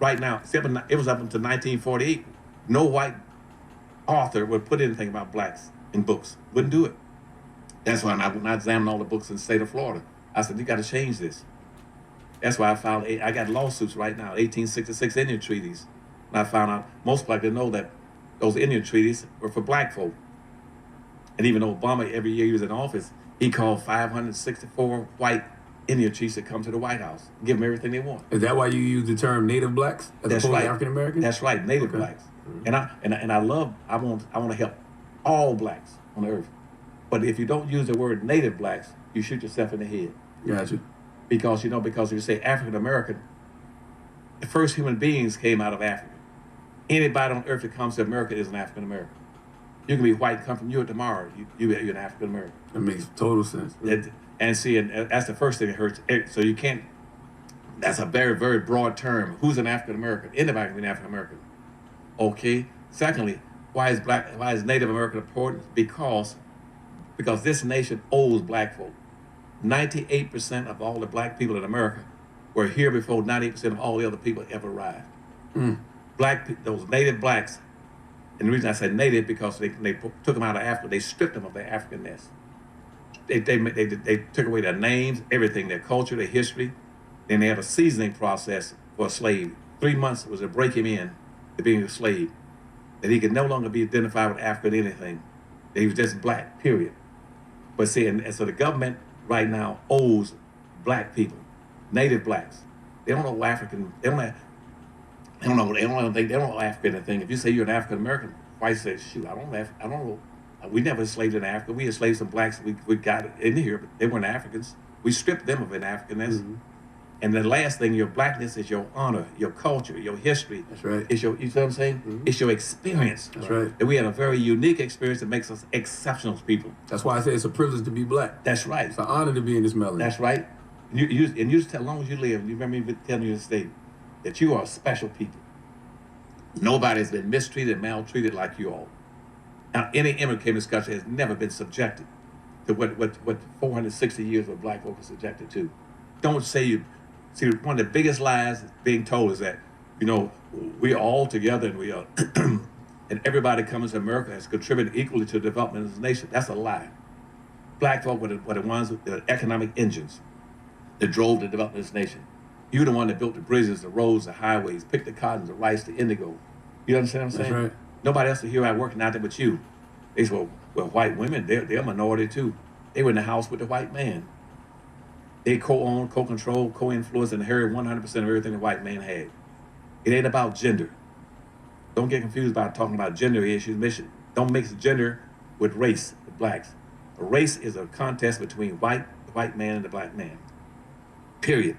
Right now, it was up until 1948. No white author would put anything about blacks in books. Wouldn't do it. That's why when I examined all the books in the state of Florida, I said, you got to change this. That's why I got lawsuits right now, 1866 Indian treaties. And I found out most black didn't know that those Indian treaties were for black folk. And even Obama, every year he was in office, he called 564 white Indian chiefs that come to the White House, give them everything they want. Is that why you use the term Native blacks as opposed to African Americans? That's right, Native blacks. Mm-hmm. And I want to help all blacks on the earth. But if you don't use the word Native blacks, you shoot yourself in the head. Gotcha. Because if you say African American, the first human beings came out of Africa. Anybody on earth that comes to America is an African American. You can be white, come from Europe tomorrow. You're an African American. That makes total sense. And that's the first thing that hurts. So you can't. That's a very, very broad term. Who's an African American? Anybody can be an African American. Okay. Secondly, why is Native American important? Because this nation owes black folk. 98% of all the black people in America were here before 98% of all the other people ever arrived. Those native blacks, and the reason I say native because they took them out of Africa, they stripped them of their Africanness. They took away their names, everything, their culture, their history. Then they had a seasoning process for a slave. 3 months was to break him in to being a slave. That he could no longer be identified with African anything. That he was just black, period. But see, and so the government right now owes black people, native blacks. They don't know African. They don't know African anything. If you say you're an African American, white says, shoot, I don't know. We never enslaved in Africa. We enslaved some blacks. We got in here, but they weren't Africans. We stripped them of an Africanness. Mm-hmm. And the last thing, your blackness is your honor, your culture, your history. That's right. You know what I'm saying? Mm-hmm. It's your experience. That's right. And we had a very unique experience that makes us exceptional people. That's why I say it's a privilege to be black. That's right. It's an honor to be in this melody. That's right. As long as you live, you remember me telling you this day, that you are special people. Nobody's been mistreated, maltreated like you all. Now, any immigrant came to this country has never been subjected to what 460 years of black folk are subjected to. Don't say you. See, one of the biggest lies being told is that, we are all together and we are, and everybody coming to America has contributed equally to the development of this nation. That's a lie. Black folk were the ones with the economic engines that drove the development of this nation. You're the one that built the bridges, the roads, the highways, picked the cotton, the rice, the indigo. You understand what I'm saying? That's right. Nobody else is here out working out there but you. They say, well, white women, they're a minority too. They were in the house with the white man. They co-own, co-control, co-influence, and inherit 100% of everything the white man had. It ain't about gender. Don't get confused about talking about gender issues. Don't mix gender with race, with blacks. A race is a contest between the white man and the black man. Period.